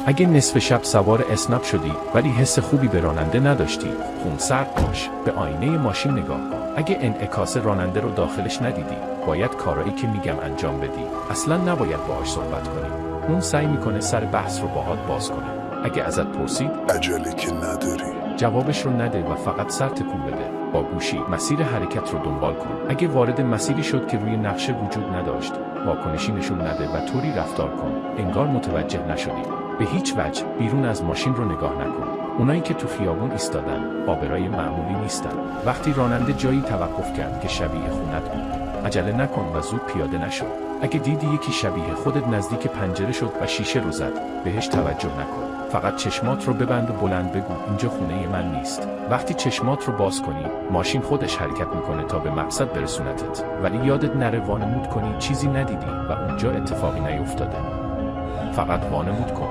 اگه نصف شب سوار اسنپ شدی ولی حس خوبی به راننده نداشتی، خونسرد باش. به آینه ماشین نگاه کن. اگه انعکاس راننده رو داخلش ندیدی، باید کارایی که میگم انجام بدی. اصلا نباید باهاش صحبت کنی. اون سعی میکنه سر بحث رو باهات باز کنه. اگه ازت پرسید عجله که نداری، جوابش رو نده و فقط سر تکون بده. با گوشی مسیر حرکت رو دنبال کن. اگه وارد مسیری شد که روی نقشه وجود نداشت، واکنشی نشون نده و طوری رفتار کن انگار متوجه نشدی. به هیچ وجه بیرون از ماشین رو نگاه نکن. اونایی که تو خیابون ایستادن آبرای معمولی نیستن. وقتی راننده جایی توقف کرد که شبیه خونت بود، عجله نکن و زود پیاده نشو. اگه دیدی یکی شبیه خودت نزدیک پنجره شد و شیشه رو زد، بهش توجه نکن. فقط چشمات رو ببند و بلند بگو اینجا خونه من نیست. وقتی چشمات رو باز کنی، ماشین خودش حرکت میکنه تا به مقصد برسونتت. ولی یادت نره وانمود کنی چیزی ندیدی و اونجا اتفاقی نیفتاده. فقط وانمود کن.